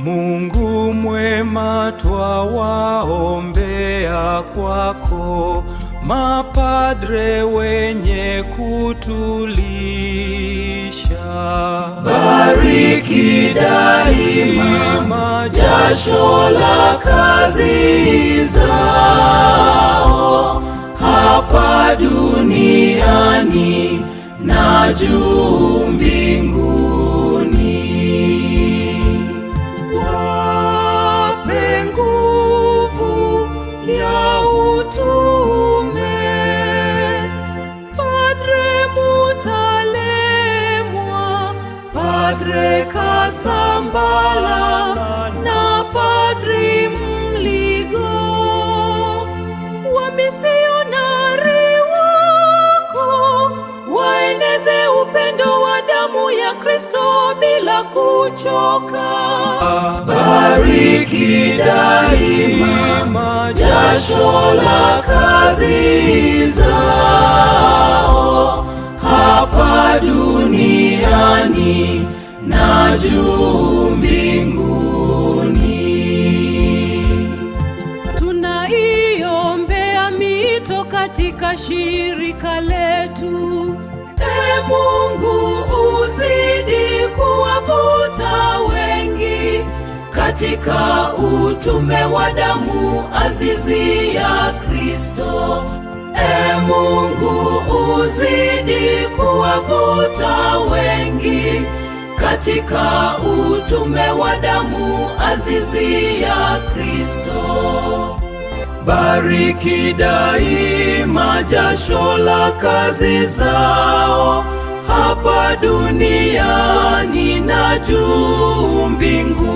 Mungu mwema, twawaombea kwako mapadre wenye kutulisha. Bariki daima jasho la kazi zao, hapa duniani na juu mbinguni. Wape nguvu ya utume Padre Mutalemwa, Padre Kasambala na Padri Mligo, wamisionari wako waeneze upendo wa damu ya Kristo bila kuchoka. Bariki daima jasho la kazi zao, hapa duniani na juu mbinguni. Tunaiombea mito katika shirika letu. Ee Mungu, uzidi kuwavuta wengi katika utume wa damu azizi ya Kristo. Ee Mungu, uzidi kuwavuta wengi katika utume wa damu azizi ya Kristo. Bariki daima jasho la kazi zao, hapa duniani na juu mbinguni.